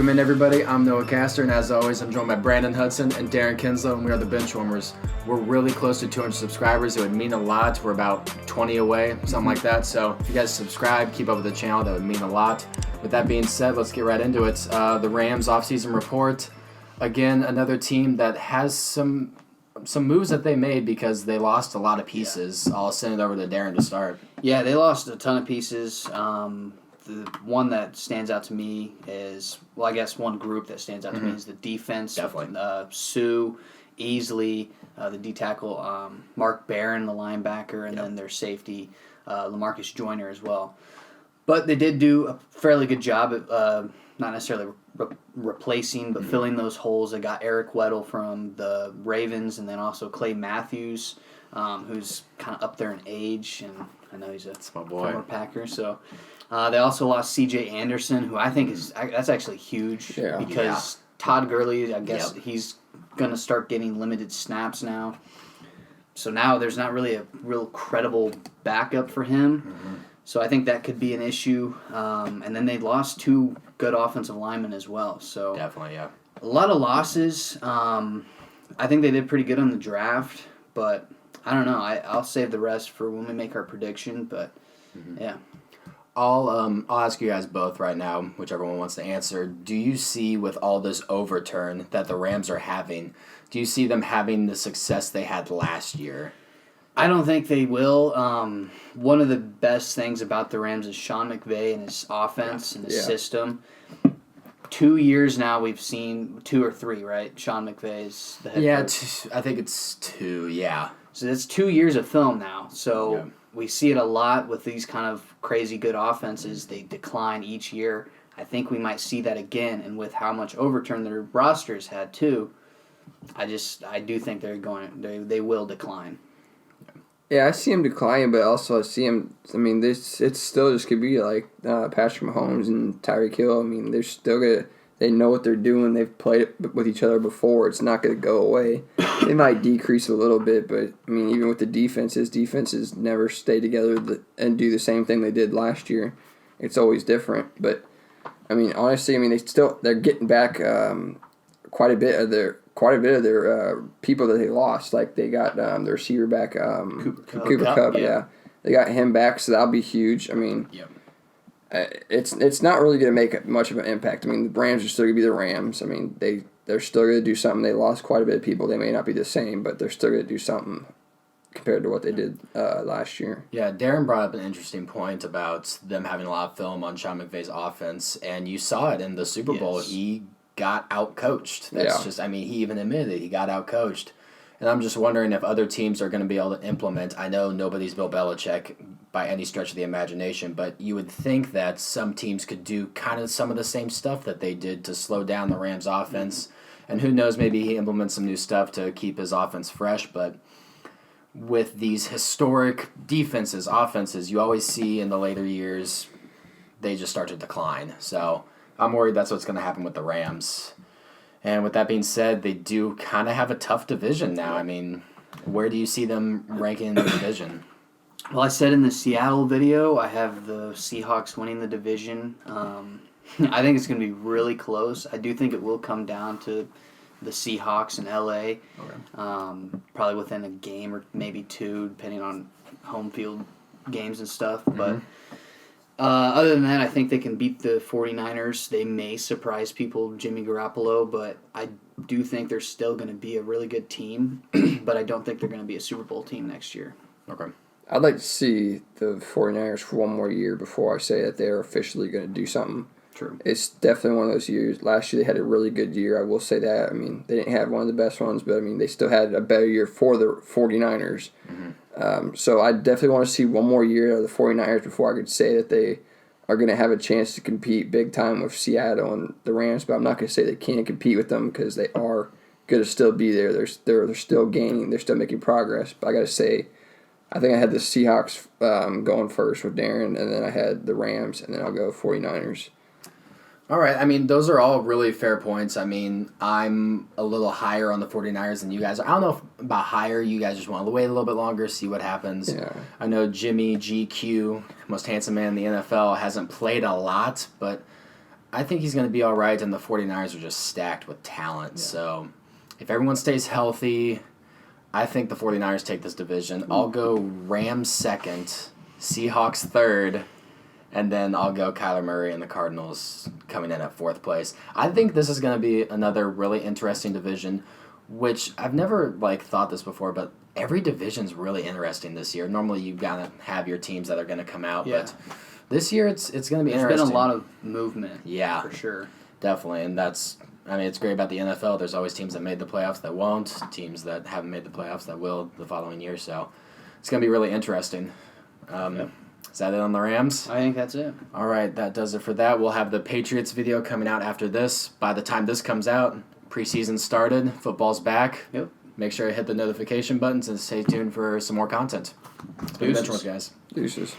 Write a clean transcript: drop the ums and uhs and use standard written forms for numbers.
Welcome in, everybody. I'm Noah Castor, and as always, I'm joined by Brandon Hudson and Darren Kinslow, and we are the Benchwarmers. We're really close to 200 subscribers. It would mean a lot. We're about 20 away, something like that. So if you guys subscribe, keep up with the channel, that would mean a lot. With that being said, let's get right into it. The Rams offseason report. Again, another team that has some moves that they made because they lost a lot of pieces. Yeah. I'll send it over to Darren to start. Yeah, they lost a ton of pieces. The one that stands out to me is, well, I guess one group that stands out to me is the defense. Definitely. Sue, Easley, the D-tackle, Mark Barron, the linebacker, and then their safety, LaMarcus Joyner as well. But they did do a fairly good job at not necessarily replacing, but filling those holes. They got Eric Weddle from the Ravens, and then also Clay Matthews, who's kind of up there in age, and I know he's a former Packer, so... they also lost C.J. Anderson, who I think that's actually huge because Todd Gurley, I guess he's going to start getting limited snaps now. So now there's not really a real credible backup for him. Mm-hmm. So I think that could be an issue. And then they lost two good offensive linemen as well. So definitely, yeah. A lot of losses. I think they did pretty good on the draft, but I don't know. I'll save the rest for when we make our prediction. But yeah. I'll ask you guys both right now, whichever one wants to answer. Do you see, with all this overturn that the Rams are having, do you see them having the success they had last year? I don't think they will. One of the best things about the Rams is Sean McVay and his offense and his system. 2 years now we've seen, 2 or 3, right? Sean McVay is the head coach. I think it's 2, yeah. So that's 2 years of film now. So we see it a lot with these kind of crazy good offenses. They decline each year. I think we might see that again, and with how much overturn their rosters had too, I do think they will decline. Yeah, I see him declining, but also I see him. I mean, it's still just could be like Patrick Mahomes and Tyreek Hill. I mean, they're still gonna. They know what they're doing. They've played it with each other before. It's not going to go away. They might decrease a little bit, but, I mean, even with the defenses never stay together and do the same thing they did last year. It's always different. But, I mean, honestly, they're getting back quite a bit of their people that they lost. Like, they got their receiver back, Cooper Kupp, yeah. They got him back, so that'll be huge. I mean... Yep. It's not really going to make much of an impact. I mean, the Rams are still going to be the Rams. I mean, they're still going to do something. They lost quite a bit of people. They may not be the same, but they're still going to do something compared to what they did last year. Yeah, Darren brought up an interesting point about them having a lot of film on Sean McVay's offense, and you saw it in the Super Bowl. Yes. He got out-coached. He even admitted it. He got out-coached. And I'm just wondering if other teams are going to be able to implement. I know nobody's Bill Belichick by any stretch of the imagination, but you would think that some teams could do kind of some of the same stuff that they did to slow down the Rams' offense. And who knows, maybe he implements some new stuff to keep his offense fresh. But with these historic offenses, you always see in the later years they just start to decline. So I'm worried that's what's going to happen with the Rams. And with that being said, they do kind of have a tough division now. I mean, where do you see them ranking in the division? Well, I said in the Seattle video, I have the Seahawks winning the division. I think it's going to be really close. I do think it will come down to the Seahawks in L.A. Okay. Probably within a game or maybe 2, depending on home field games and stuff. Mm-hmm. But other than that, I think they can beat the 49ers. They may surprise people, Jimmy Garoppolo, but I do think they're still going to be a really good team. But I don't think they're going to be a Super Bowl team next year. Okay. I'd like to see the 49ers for one more year before I say that they're officially going to do something. True. It's definitely one of those years. Last year they had a really good year, I will say that. I mean, they didn't have one of the best ones, but, I mean, they still had a better year for the 49ers. Mm-hmm. So I definitely want to see one more year of the 49ers before I could say that they are going to have a chance to compete big time with Seattle and the Rams, but I'm not going to say they can't compete with them because they are going to still be there. They're still gaining. They're still making progress. But I got to say, I think I had the Seahawks going first with Darren, and then I had the Rams, and then I'll go 49ers. All right. I mean, those are all really fair points. I mean, I'm a little higher on the 49ers than you guys are. I don't know about higher. You guys just want to wait a little bit longer, see what happens. Yeah. I know Jimmy GQ, most handsome man in the NFL, hasn't played a lot, but I think he's going to be all right, and the 49ers are just stacked with talent. Yeah. So if everyone stays healthy, I think the 49ers take this division. I'll go Rams second, Seahawks third, and then I'll go Kyler Murray and the Cardinals coming in at fourth place. I think this is going to be another really interesting division, which I've never thought this before, but every division's really interesting this year. Normally you gotta have your teams that are going to come out, but this year it's going to be interesting. There's been a lot of movement. Yeah, for sure. Definitely, and it's great about the NFL. There's always teams that made the playoffs that won't, teams that haven't made the playoffs that will the following year. So it's going to be really interesting. Is that it on the Rams? I think that's it. All right, that does it for that. We'll have the Patriots video coming out after this. By the time this comes out, preseason started, football's back. Yep. Make sure to hit the notification buttons and stay tuned for some more content. It's been Benchmark, guys. Deuces.